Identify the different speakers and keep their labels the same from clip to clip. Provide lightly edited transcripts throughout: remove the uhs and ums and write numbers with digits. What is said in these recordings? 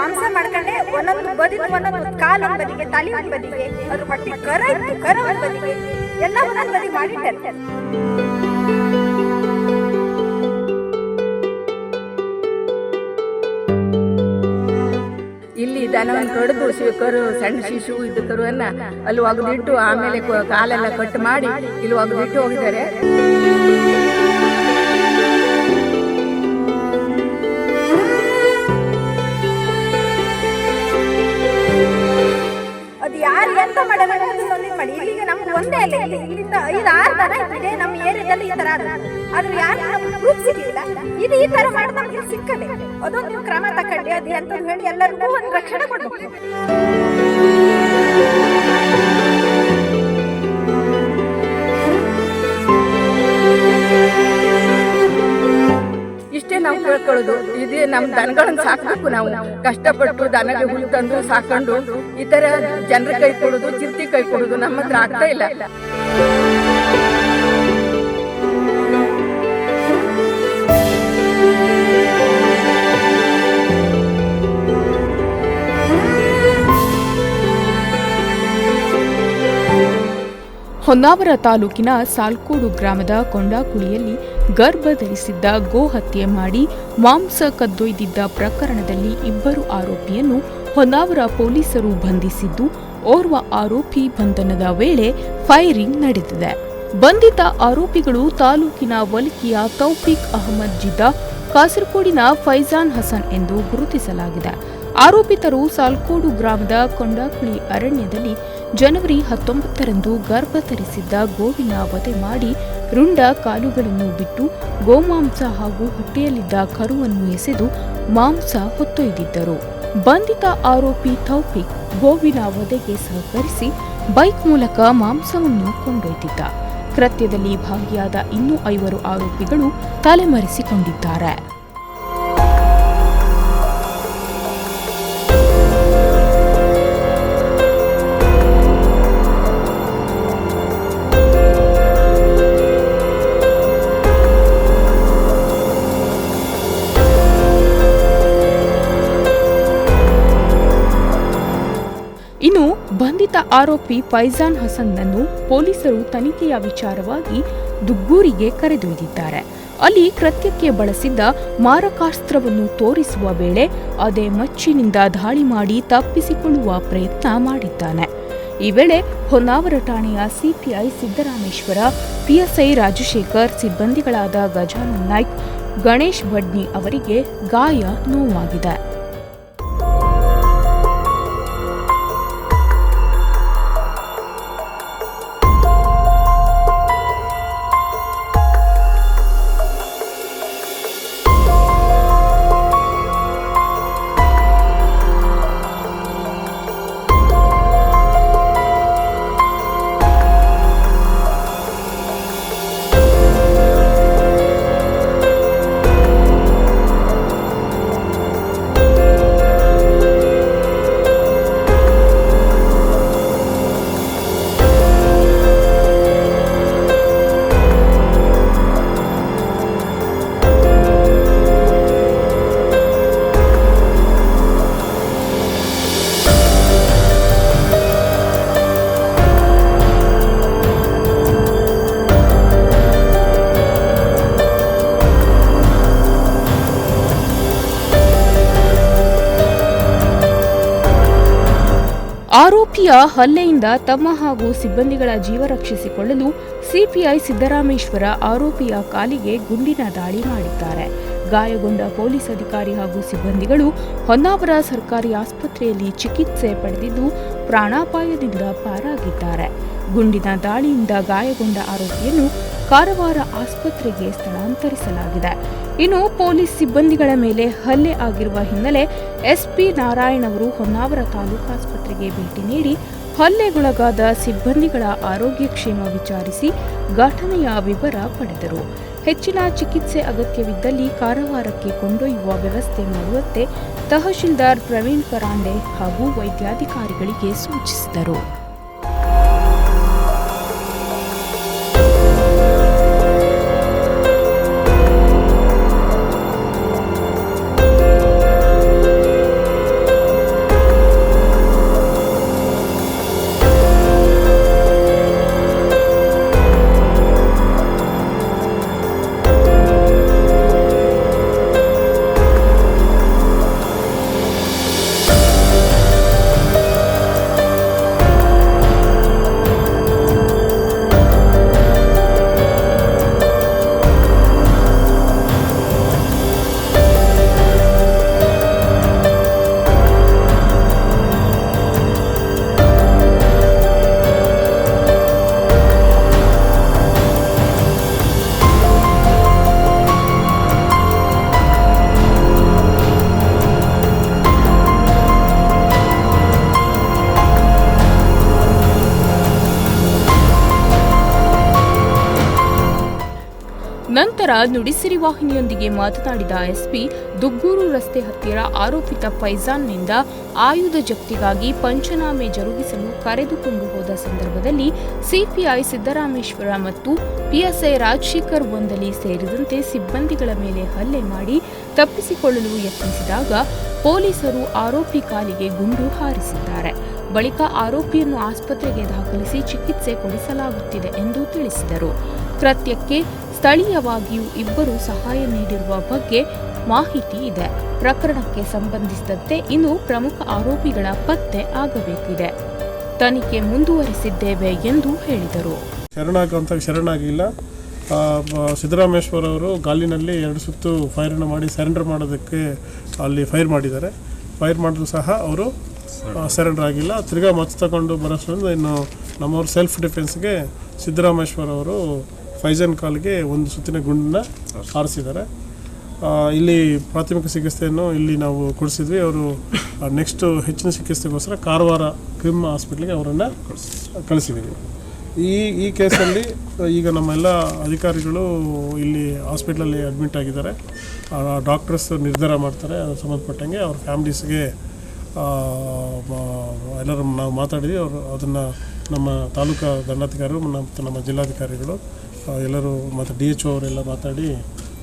Speaker 1: ಮಾಂಸ ಮಾಡ್ಕೊಂಡೆ ಒಂದೊಂದು ಒಂದೊಂದು ಕಾಲು ಒಂದ್ ಬದಿಗೆ, ತಲೆ ಒಂದ್ ಬದಿಗೆ, ಅದ್ರ ಹೊಟ್ಟೆ ಕರ ಒಂದ್ ಬದಿಗೆ, ಎಲ್ಲ ಒಂದೊಂದು ಬದಿ ಮಾಡಿಟ್ಟಾರೆ.
Speaker 2: ಇಲ್ಲಿ ದನವನ್ನು ಕಡಿದು ಕರು, ಸಣ್ಣ ಶಿಶು ಇದ್ದ ಕರುವನ್ನ ಅಲ್ಲಿ ಒಗೆದಿಟ್ಟು ಆಮೇಲೆ ಕಾಲೆಲ್ಲ ಕಟ್ ಮಾಡಿ ಇಲ್ಲಿ ಒಗೆದಿಟ್ಟು ಹೋಗಿದ್ದಾರೆ.
Speaker 1: ಅದು ಯಾರು ಎಂತ ಮಾಡೋಣ ಮಾಡಿ. ಇಲ್ಲಿಗೆ ನಮ್ಗೆ ಒಂದೇ ಅಲ್ಲ, ಇಲ್ಲಿಂದ 5-6 ದನ ಇದೆ ನಮ್ಮ ಏರಿಯಾದಲ್ಲಿ ಈ ತರ. ಆದ್ರೆ ಯಾರು ನಮ್ಗೆ ಪ್ರೂಫ್ ಸಿಗಲಿಲ್ಲ. ಇದು ಈ ತರ ಮಾಡಿ ನಮ್ಗೆ ಸಿಕ್ಕದೆ, ಅದೊಂದು ಕ್ರಮ ತಕೊಂಡೆ ಅದು ಅಂತ ಹೇಳಿ ಎಲ್ಲರಿಗೂ ಒಂದು ರಕ್ಷಣೆ ಕೊಡ್ಬೇಕು.
Speaker 2: ಇಷ್ಟೇ ನಾವು ಕೇಳ್ಕೊಳ್ಳೋದು. ಇದೇ ನಮ್ ದನಗಳನ್ನ ಸಾಕ್ಬೇಕು. ನಾವು ಕಷ್ಟಪಟ್ಟು ದನಗೆ ಹುಲ್ಲು ತಂದು ಸಾಕೊಂಡು ಈ ತರ ಜನರ ಕೈ ಕೊಡೋದು, ಚಿರ್ತಿ ಕೈ ಕೊಡೋದು ನಮ್ಮ ಹತ್ರ ಆಗ್ತಾ ಇಲ್ಲ.
Speaker 3: ಹೊನ್ನಾವರ ತಾಲೂಕಿನ ಸಾಲ್ಕೋಡು ಗ್ರಾಮದ ಕೊಂಡಾಕುಳಿಯಲ್ಲಿ ಗರ್ಭ ಧರಿಸಿದ್ದ ಗೋ ಹತ್ಯೆ ಮಾಡಿ ಮಾಂಸ ಕದ್ದೊಯ್ದಿದ್ದ ಪ್ರಕರಣದಲ್ಲಿ 2 ಆರೋಪಿಯನ್ನು ಹೊನ್ನಾವರ ಪೊಲೀಸರು ಬಂಧಿಸಿದ್ದು, ಓರ್ವ ಆರೋಪಿ ಬಂಧನದ ವೇಳೆ ಫೈರಿಂಗ್ ನಡೆದಿದೆ. ಬಂಧಿತ ಆರೋಪಿಗಳು ತಾಲೂಕಿನ ವಲ್ಕಿಯ ತೌಫೀಕ್ ಅಹಮದ್ ಜಿದ್ದಾ, ಕಾಸರಗೋಡಿನ ಫೈಜಾನ್ ಹಸನ್ ಎಂದು ಗುರುತಿಸಲಾಗಿದೆ. ಆರೋಪಿತರು ಸಾಲ್ಕೋಡು ಗ್ರಾಮದ ಕೊಂಡಾಕುಳಿ ಅರಣ್ಯದಲ್ಲಿ ಜನವರಿ 19ರಂದು ಗರ್ಭ ಧರಿಸಿದ್ದ ಗೋವಿನ ವಧೆ ಮಾಡಿ ರುಂಡ ಕಾಲುಗಳನ್ನು ಬಿಟ್ಟು ಗೋಮಾಂಸ ಹಾಗೂ ಹೊಟ್ಟೆಯಲ್ಲಿದ್ದ ಕರುವನ್ನು ಎಸೆದು ಮಾಂಸ ಹೊತ್ತೊಯ್ದಿದ್ದರು. ಬಂಧಿತ ಆರೋಪಿ ತೌಫೀಕ್ ಗೋವಿನ ವಧೆಗೆ ಸಹಕರಿಸಿ ಬೈಕ್ ಮೂಲಕ ಮಾಂಸವನ್ನು ಕೊಂಡೊಯ್ದಿದ್ದ. ಕೃತ್ಯದಲ್ಲಿ ಭಾಗಿಯಾದ ಇನ್ನೂ 5 ಆರೋಪಿಗಳು ತಲೆಮರೆಸಿಕೊಂಡಿದ್ದಾರೆ. ಇನ್ನು ಬಂಧಿತ ಆರೋಪಿ ಫೈಜಾನ್ ಹಸನ್ನನ್ನು ಪೊಲೀಸರು ತನಿಖೆಯ ವಿಚಾರವಾಗಿ ದುಗ್ಗೂರಿಗೆ ಕರೆದೊಯ್ದಿದ್ದಾರೆ. ಅಲ್ಲಿ ಕೃತ್ಯಕ್ಕೆ ಬಳಸಿದ್ದ ಮಾರಕಾಸ್ತ್ರವನ್ನು ತೋರಿಸುವ ವೇಳೆ ಅದೇ ಮಚ್ಚಿನಿಂದ ದಾಳಿ ಮಾಡಿ ತಪ್ಪಿಸಿಕೊಳ್ಳುವ ಪ್ರಯತ್ನ ಮಾಡಿದ್ದಾನೆ. ಈ ವೇಳೆ ಹೊನ್ನಾವರ ಠಾಣೆಯ ಸಿಪಿಐ ಸಿದ್ದರಾಮೇಶ್ವರ, ಪಿಎಸ್ಐ ರಾಜಶೇಖರ್, ಸಿಬ್ಬಂದಿಗಳಾದ ಗಜಾನನ್ ನಾಯ್ಕ್, ಗಣೇಶ್ ಬಡ್ನಿ ಅವರಿಗೆ ಗಾಯ ನೋವಾಗಿದೆ. ಆರೋಪಿಯ ಹಲ್ಲೆಯಿಂದ ತಮ್ಮ ಹಾಗೂ ಸಿಬ್ಬಂದಿಗಳ ಜೀವ ರಕ್ಷಿಸಿಕೊಳ್ಳಲು ಸಿಪಿಐ ಸಿದ್ದರಾಮೇಶ್ವರ ಆರೋಪಿಯ ಕಾಲಿಗೆ ಗುಂಡಿನ ದಾಳಿ ಮಾಡಿದ್ದಾರೆ. ಗಾಯಗೊಂಡ ಪೊಲೀಸ್ ಅಧಿಕಾರಿ ಹಾಗೂ ಸಿಬ್ಬಂದಿಗಳು ಹೊನ್ನಾವರ ಸರ್ಕಾರಿ ಆಸ್ಪತ್ರೆಯಲ್ಲಿ ಚಿಕಿತ್ಸೆ ಪಡೆದಿದ್ದು ಪ್ರಾಣಾಪಾಯದಿಂದ ಪಾರಾಗಿದ್ದಾರೆ. ಗುಂಡಿನ ದಾಳಿಯಿಂದ ಗಾಯಗೊಂಡ ಆರೋಪಿಯನ್ನು ಕಾರವಾರ ಆಸ್ಪತ್ರೆಗೆ ಸ್ಥಳಾಂತರಿಸಲಾಗಿದೆ. ಇನ್ನು ಪೊಲೀಸ್ ಸಿಬ್ಬಂದಿಗಳ ಮೇಲೆ ಹಲ್ಲೆ ಆಗಿರುವ ಹಿನ್ನೆಲೆ ಎಸ್ಪಿ ನಾರಾಯಣ್ ಅವರು ಹೊನ್ನಾವರ ತಾಲೂಕು ಆಸ್ಪತ್ರೆಗೆ ಭೇಟಿ ನೀಡಿ ಹಲ್ಲೆಗೊಳಗಾದ ಸಿಬ್ಬಂದಿಗಳ ಆರೋಗ್ಯಕ್ಷೇಮ ವಿಚಾರಿಸಿ ಘಟನೆಯ ವಿವರ ಪಡೆದರು. ಹೆಚ್ಚಿನ ಚಿಕಿತ್ಸೆ ಅಗತ್ಯವಿದ್ದಲ್ಲಿ ಕಾರವಾರಕ್ಕೆ ಕೊಂಡೊಯ್ಯುವ ವ್ಯವಸ್ಥೆ ಮಾಡುವಂತೆ ತಹಶೀಲ್ದಾರ್ ಪ್ರವೀಣ್ ಪರಾಂಡೆ ಹಾಗೂ ವೈದ್ಯಾಧಿಕಾರಿಗಳಿಗೆ ಸೂಚಿಸಿದರು. ನಂತರ ನುಡಿಸಿರಿ ವಾಹಿನಿಯೊಂದಿಗೆ ಮಾತನಾಡಿದ ಎಸ್ಪಿ, ದುಗ್ಗೂರು ರಸ್ತೆ ಹತ್ತಿರ ಆರೋಪಿತ ಫೈಜಾನ್ನಿಂದ ಆಯುಧ ಜಪ್ತಿಗಾಗಿ ಪಂಚನಾಮೆ ಜರುಗಿಸಲು ಕರೆದುಕೊಂಡು ಹೋದ ಸಂದರ್ಭದಲ್ಲಿ ಸಿಪಿಐ ಸಿದ್ದರಾಮೇಶ್ವರ ಮತ್ತು ಪಿಎಸ್ಐ ರಾಜಶೇಖರ್ ವಂದಲಿ ಸೇರಿದಂತೆ ಸಿಬ್ಬಂದಿಗಳ ಮೇಲೆ ಹಲ್ಲೆ ಮಾಡಿ ತಪ್ಪಿಸಿಕೊಳ್ಳಲು ಯತ್ನಿಸಿದಾಗ ಪೊಲೀಸರು ಆರೋಪಿ ಕಾಲಿಗೆ ಗುಂಡು ಹಾರಿಸಿದ್ದಾರೆ. ಬಳಿಕ ಆರೋಪಿಯನ್ನು ಆಸ್ಪತ್ರೆಗೆ ದಾಖಲಿಸಿ ಚಿಕಿತ್ಸೆ ಕೊಡಿಸಲಾಗುತ್ತಿದೆ ಎಂದು ತಿಳಿಸಿದರು. ಕೃತ್ಯಕ್ಕೆ ಸ್ಥಳೀಯವಾಗಿಯೂ ಇಬ್ಬರು ಸಹಾಯ ನೀಡಿರುವ ಬಗ್ಗೆ ಮಾಹಿತಿ ಇದೆ. ಪ್ರಕರಣಕ್ಕೆ ಸಂಬಂಧಿಸಿದಂತೆ ಇನ್ನು ಪ್ರಮುಖ ಆರೋಪಿಗಳ ಪತ್ತೆ ಆಗಬೇಕಿದೆ. ತನಿಖೆ ಮುಂದುವರಿಸಿದ್ದೇವೆ ಎಂದು ಹೇಳಿದರು.
Speaker 4: ಶರಣಾಗಿಲ್ಲ. ಸಿದ್ದರಾಮೇಶ್ವರ ಅವರು ಗಾಲಿನಲ್ಲಿ 2 ಸುತ್ತು ಫೈರನ್ನು ಮಾಡಿ ಸರೆಂಡರ್ ಮಾಡೋದಕ್ಕೆ ಅಲ್ಲಿ ಫೈರ್ ಮಾಡಿದ್ದಾರೆ. ಫೈರ್ ಮಾಡಿದ್ರು ಸಹ ಅವರು ಸರೆಂಡರ್ ಆಗಿಲ್ಲ. ತಿರ್ಗಾ ಮಚ್ಚು ತಗೊಂಡು ಬರೋಷ್ಟರಿಂದ ಇನ್ನು ನಮ್ಮವ್ರ ಸೆಲ್ಫ್ ಡಿಫೆನ್ಸ್ಗೆ ಸಿದ್ದರಾಮೇಶ್ವರ ಅವರು ಫೈಜಾನ್ ಕಾಲ್ಗೆ 1 ಸುತ್ತಿನ ಗುಂಡನ್ನ ಹಾರಿಸಿದ್ದಾರೆ. ಇಲ್ಲಿ ಪ್ರಾಥಮಿಕ ಚಿಕಿತ್ಸೆಯನ್ನು ಇಲ್ಲಿ ನಾವು ಕೊಡಿಸಿದ್ವಿ. ಅವರು ನೆಕ್ಸ್ಟು ಹೆಚ್ಚಿನ ಚಿಕಿತ್ಸೆಗೋಸ್ಕರ ಕಾರವಾರ ಕ್ರಿಮ್ ಹಾಸ್ಪಿಟ್ಲಿಗೆ ಅವರನ್ನು ಕಳಿಸಿದ್ದೀವಿ. ಈ ಕೇಸಲ್ಲಿ ಈಗ ನಮ್ಮೆಲ್ಲ ಅಧಿಕಾರಿಗಳು ಇಲ್ಲಿ ಹಾಸ್ಪಿಟ್ಲಲ್ಲಿ ಅಡ್ಮಿಟ್ ಆಗಿದ್ದಾರೆ. ಡಾಕ್ಟರ್ಸ್ ನಿರ್ಧಾರ ಮಾಡ್ತಾರೆ ಅದಕ್ಕೆ ಸಂಬಂಧಪಟ್ಟಂಗೆ ಅವ್ರ ಫ್ಯಾಮಿಲೀಸ್ಗೆ ಎಲ್ಲರೂ ನಾವು ಮಾತಾಡಿದ್ವಿ. ಅವರು ಅದನ್ನು ನಮ್ಮ ತಾಲೂಕಾ ದಂಡಾಧಿಕಾರಿಗಳು ಮತ್ತು ನಮ್ಮ ಜಿಲ್ಲಾಧಿಕಾರಿಗಳು ಎಲ್ಲರೂ ಮತ್ತು DHO ಅವರೆಲ್ಲ ಮಾತಾಡಿ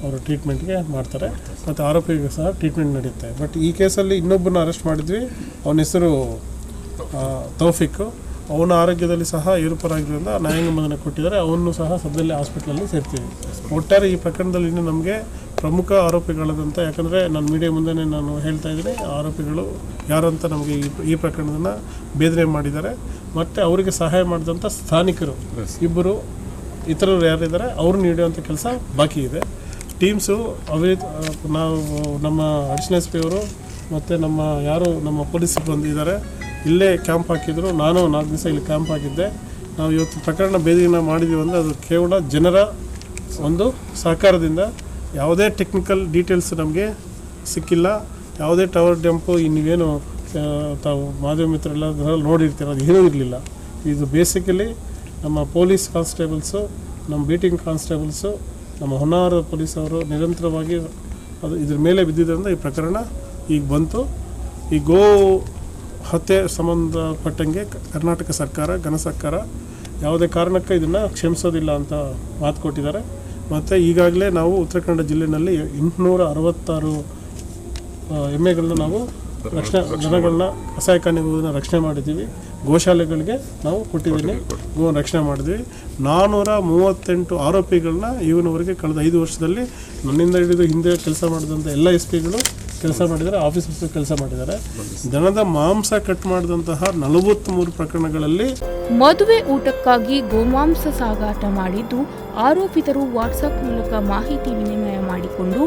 Speaker 4: ಅವರು ಟ್ರೀಟ್ಮೆಂಟ್ಗೆ ಮಾಡ್ತಾರೆ. ಮತ್ತು ಆರೋಪಿಗೆ ಸಹ ಟ್ರೀಟ್ಮೆಂಟ್ ನಡೆಯುತ್ತೆ. ಬಟ್ ಈ ಕೇಸಲ್ಲಿ ಇನ್ನೊಬ್ಬನ ಅರೆಸ್ಟ್ ಮಾಡಿದ್ವಿ. ಅವನ ಹೆಸರು ತೌಫಿಕ್. ಅವನ ಆರೋಗ್ಯದಲ್ಲಿ ಸಹ ಏರುಪೇರಾಗಿರೋದ್ರಿಂದ ನ್ಯಾಯಾಂಗ ಬಂಧನ ಕೊಟ್ಟಿದ್ದಾರೆ. ಅವನು ಸಹ ಸದ್ಯದಲ್ಲೇ ಹಾಸ್ಪಿಟ್ಲಲ್ಲಿ ಸೇರ್ತೀವಿ. ಒಟ್ಟಾರೆ ಈ ಪ್ರಕರಣದಲ್ಲಿ ಇನ್ನೂ ನಮಗೆ ಪ್ರಮುಖ ಆರೋಪಿಗಳಾದಂಥ, ಯಾಕಂದರೆ ನಾನು ಮೀಡಿಯಾ ಮುಂದೆ ನಾನು ಹೇಳ್ತಾ ಇದ್ದೀನಿ, ಆರೋಪಿಗಳು ಯಾರಂತ ನಮಗೆ ಈ ಪ್ರಕರಣವನ್ನು ಬೇದನೆ ಮಾಡಿದ್ದಾರೆ. ಮತ್ತು ಅವರಿಗೆ ಸಹಾಯ ಮಾಡಿದಂಥ ಸ್ಥಾನಿಕರು ಇಬ್ಬರು ಇತರರು ಯಾರಿದ್ದಾರೆ ಅವ್ರನ್ನ ನೀಡುವಂಥ ಕೆಲಸ ಬಾಕಿ ಇದೆ. ಟೀಮ್ಸು ನಾವು ನಮ್ಮ ಅಡಿಷನಲ್ SP ಅವರು ಮತ್ತು ನಮ್ಮ ಪೊಲೀಸ್ ಸಿಬ್ಬಂದಿ ಇದ್ದಾರೆ, ಇಲ್ಲೇ ಕ್ಯಾಂಪ್ ಹಾಕಿದ್ರು. ನಾನು 4 ದಿವಸ ಇಲ್ಲಿ ಕ್ಯಾಂಪ್ ಹಾಕಿದ್ದೆ. ನಾವು ಇವತ್ತು ಪ್ರಕರಣ ಬೇದಿನ ಮಾಡಿದ್ದೀವಿ ಅಂದರೆ ಅದು ಕೇವಲ ಜನರ ಒಂದು ಸಹಕಾರದಿಂದ. ಯಾವುದೇ ಟೆಕ್ನಿಕಲ್ ಡೀಟೇಲ್ಸ್ ನಮಗೆ ಸಿಕ್ಕಿಲ್ಲ. ಯಾವುದೇ ಟವರ್ ಡಂಪು ನೀವೇನು ತಾವು ಮಾಧ್ಯಮ ಮಿತ್ರರೆಲ್ಲ ನೋಡಿರ್ತೀರ, ಅದು ಏನೂ ಇರಲಿಲ್ಲ. ಇದು ಬೇಸಿಕಲಿ ನಮ್ಮ ಪೊಲೀಸ್ ಕಾನ್ಸ್ಟೇಬಲ್ಸು, ನಮ್ಮ ಬೀಟಿಂಗ್ ಕಾನ್ಸ್ಟೇಬಲ್ಸು, ನಮ್ಮ ಹೊನ್ನಾವರ ಪೊಲೀಸ್ ಅವರು ನಿರಂತರವಾಗಿ ಅದು ಇದ್ರ ಮೇಲೆ ಬಿದ್ದಿದ್ದರಿಂದ ಈ ಪ್ರಕರಣ ಈಗ ಬಂತು. ಈ ಗೋ ಹತ್ಯೆ ಸಂಬಂಧಪಟ್ಟಂಗೆ ಕರ್ನಾಟಕ ಸರ್ಕಾರ, ಘನ ಸರ್ಕಾರ ಯಾವುದೇ ಕಾರಣಕ್ಕೆ ಇದನ್ನು ಕ್ಷಮಿಸೋದಿಲ್ಲ ಅಂತ ಮಾತು ಕೊಟ್ಟಿದ್ದಾರೆ. ಮತ್ತು ಈಗಾಗಲೇ ನಾವು ಉತ್ತರ ಕನ್ನಡ ಜಿಲ್ಲೆಯಲ್ಲಿ 866 ಎಮ್ಮೆಗಳನ್ನ ನಾವು ಜನಗಳನ್ನ ಕಸಾಯಿಖಾನೆಗಳನ್ನ ರಕ್ಷಣೆ ಮಾಡಿದ್ದೀವಿ. ಗೋಶಾಲೆಗಳಿಗೆ ನಾವು ಕೊಟ್ಟಿದ್ದೀನಿ, ರಕ್ಷಣೆ ಮಾಡಿದ್ವಿ. 438 ಆರೋಪಿಗಳನ್ನ ಇವನವರೆಗೆ ಕಳೆದ 5 ವರ್ಷದಲ್ಲಿ ನನ್ನಿಂದ ಹಿಡಿದು ಹಿಂದೆ ಕೆಲಸ ಮಾಡಿದಂಥ ಎಲ್ಲ SPಗಳು ಕೆಲಸ ಮಾಡಿದ್ದಾರೆ, ಆಫೀಸರ್ಸ್ ಕೆಲಸ ಮಾಡಿದ್ದಾರೆ. ದನದ ಮಾಂಸ ಕಟ್ ಮಾಡಿದಂತಹ 43 ಪ್ರಕರಣಗಳಲ್ಲಿ
Speaker 3: ಮದುವೆ ಊಟಕ್ಕಾಗಿ ಗೋಮಾಂಸ ಸಾಗಾಟ ಮಾಡಿದ್ದು ಆರೋಪಿತರು ವಾಟ್ಸ್ಆಪ್ ಮೂಲಕ ಮಾಹಿತಿ ವಿನಿಮಯ ಮಾಡಿಕೊಂಡು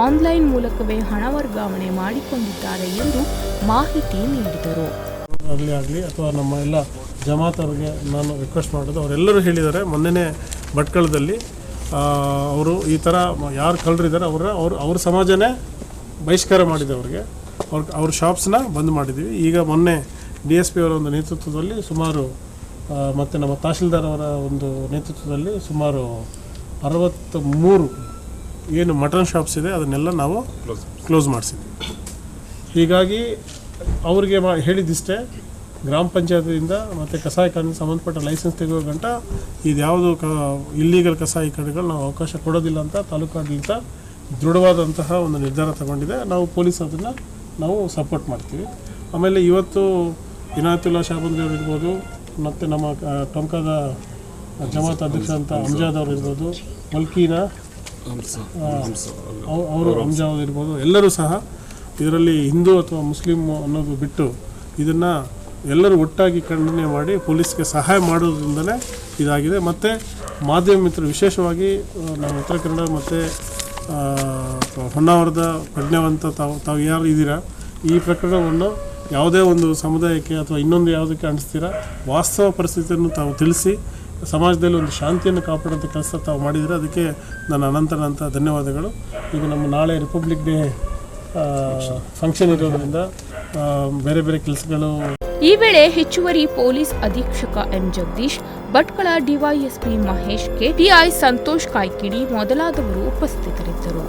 Speaker 3: ಆನ್ಲೈನ್ ಮೂಲಕವೇ ಹಣ ವರ್ಗಾವಣೆ ಮಾಡಿಕೊಂಡಿದ್ದಾರೆ ಎಂದು ಮಾಹಿತಿ ನೀಡಿದರು.
Speaker 4: ಆಗಲಿ ಅಥವಾ ನಮ್ಮ ಎಲ್ಲ ಜಮಾತ್ ಅವ್ರಿಗೆ ನಾನು ರಿಕ್ವೆಸ್ಟ್ ಮಾಡೋದು, ಅವರೆಲ್ಲರೂ ಹೇಳಿದ್ದಾರೆ. ಮೊನ್ನೆನೇ ಭಟ್ಕಳದಲ್ಲಿ ಅವರು ಈ ಥರ ಯಾರು ಕಳ್ಳರಿದ್ದಾರೆ ಅವ್ರ ಸಮಾಜನೇ ಬಹಿಷ್ಕಾರ ಮಾಡಿದೆ. ಅವ್ರ ಶಾಪ್ಸ್ನ ಬಂದ್ ಮಾಡಿದ್ದೀವಿ. ಈಗ ಮೊನ್ನೆ DSP ಅವರ ಒಂದು ನೇತೃತ್ವದಲ್ಲಿ ಸುಮಾರು ಮತ್ತು ನಮ್ಮ ತಹಶೀಲ್ದಾರ್ ಅವರ ಒಂದು ನೇತೃತ್ವದಲ್ಲಿ ಸುಮಾರು 63 ಏನು ಮಟನ್ ಶಾಪ್ಸ್ ಇದೆ ಅದನ್ನೆಲ್ಲ ನಾವು ಕ್ಲೋಸ್ ಮಾಡಿಸಿದ್ವಿ. ಹೀಗಾಗಿ ಅವ್ರಿಗೆ ಹೇಳಿದ್ದಿಷ್ಟೇ, ಗ್ರಾಮ ಪಂಚಾಯತಿಯಿಂದ ಮತ್ತು ಕಸಾಯಿಖಾನೆಗೆ ಸಂಬಂಧಪಟ್ಟ ಲೈಸೆನ್ಸ್ ತೆಗೆಯೋ ಗಂಟ ಇದ್ಯಾವುದು ಇಲ್ಲೀಗಲ್ ಕಸಾಯಿಖಾನೆಗಳು ನಾವು ಅವಕಾಶ ಕೊಡೋದಿಲ್ಲ ಅಂತ ತಾಲೂಕಾಡಳಿತ ದೃಢವಾದಂತಹ ಒಂದು ನಿರ್ಧಾರ ತಗೊಂಡಿದೆ. ನಾವು ಪೊಲೀಸ್ ಅದನ್ನು ನಾವು ಸಪೋರ್ಟ್ ಮಾಡ್ತೀವಿ. ಆಮೇಲೆ ಇವತ್ತು ಇನಾಯತುಲ್ಲಾ ಶಾಬಂದ್ರಿ ಅವರು ಇರ್ಬೋದು, ಮತ್ತು ನಮ್ಮ ಟೊಂಕಾದ ಜಮಾತ್ ಅಧ್ಯಕ್ಷ ಅಂತ ಅಮ್ಜಾದ್ ಅವರು ಇರ್ಬೋದು, ಮಲ್ಕೀನ ಅವರು ಅಮ್ಜಾದ್ ಇರ್ಬೋದು, ಎಲ್ಲರೂ ಸಹ ಇದರಲ್ಲಿ ಹಿಂದೂ ಅಥವಾ ಮುಸ್ಲಿಂ ಅನ್ನೋದು ಬಿಟ್ಟು ಇದನ್ನು ಎಲ್ಲರೂ ಒಟ್ಟಾಗಿ ಖಂಡನೆ ಮಾಡಿ ಪೊಲೀಸ್ಗೆ ಸಹಾಯ ಮಾಡೋದ್ರಿಂದಲೇ ಇದಾಗಿದೆ. ಮತ್ತು ಮಾಧ್ಯಮ ಮಿತ್ರರು ವಿಶೇಷವಾಗಿ ನಮ್ಮ ಉತ್ತರ ಕನ್ನಡ ಮತ್ತು ಹೊನ್ನಾವರದ ಪ್ರಜ್ಞಾವಂತ ತಾವು ಯಾರು ಇದ್ದೀರಾ, ಈ ಪ್ರಕರಣವನ್ನು ಯಾವುದೇ ಒಂದು ಸಮುದಾಯಕ್ಕೆ ಅಥವಾ ಇನ್ನೊಂದು ಯಾವುದಕ್ಕೆ ಅಂಟಿಸ್ತೀರಾ, ವಾಸ್ತವ ಪರಿಸ್ಥಿತಿಯನ್ನು ತಾವು ತಿಳಿಸಿ ಸಮಾಜದಲ್ಲಿ ಒಂದು ಶಾಂತಿಯನ್ನು ಕಾಪಾಡುವಂಥ ಕೆಲಸ ತಾವು ಮಾಡಿದರೆ ಅದಕ್ಕೆ ನನ್ನ ಅನಂತ ಧನ್ಯವಾದಗಳು. ಈಗ ನಮ್ಮ ನಾಳೆ ರಿಪಬ್ಲಿಕ್ ಡೇ ಫಂಕ್ಷನ್ ಇರೋದ್ರಿಂದ ಬೇರೆ ಬೇರೆ ಕೆಲಸಗಳು
Speaker 3: ಈ ವೇಳೆ ಹೆಚ್ಚುವರಿ ಪೊಲೀಸ್ ಅಧೀಕ್ಷಕ M Jagadish, Bhatkal DYSP Mahesh K, PI Santosh Kaikidi ಮೊದಲಾದವರು ಉಪಸ್ಥಿತರಿದ್ದರು.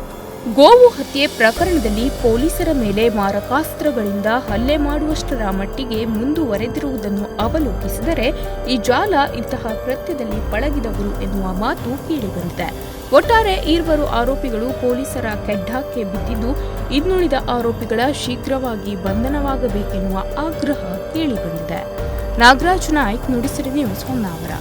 Speaker 3: ಗೋವು ಹತ್ಯೆ ಪ್ರಕರಣದಲ್ಲಿ ಪೊಲೀಸರ ಮೇಲೆ ಮಾರಕಾಸ್ತ್ರಗಳಿಂದ ಹಲ್ಲೆ ಮಾಡುವಷ್ಟರ ಮಟ್ಟಿಗೆ ಮುಂದುವರೆದಿರುವುದನ್ನು ಅವಲೋಕಿಸಿದರೆ ಈ ಜಾಲ ಇಂತಹ ಕೃತ್ಯದಲ್ಲಿ ಪಳಗಿದವರು ಎನ್ನುವ ಮಾತು ಕೇಳಿಬಂದಿದೆ. ಒಟ್ಟಾರೆ ಈರ್ವರು ಆರೋಪಿಗಳು ಪೊಲೀಸರ ಕೆಡ್ಡಾಕ್ಕೆ ಬಿದ್ದಿದ್ದು, ಇನ್ನುಳಿದ ಆರೋಪಿಗಳ ಶೀಘ್ರವಾಗಿ ಬಂಧನವಾಗಬೇಕೆನ್ನುವ ಆಗ್ರಹ ಕೇಳಿಬಂದಿದೆ. ನಾಗರಾಜ್ ನಾಯ್ಕ್, ನುಡಿಸಿರಿ ನ್ಯೂಸ್, ಹೊನ್ನಾವರ.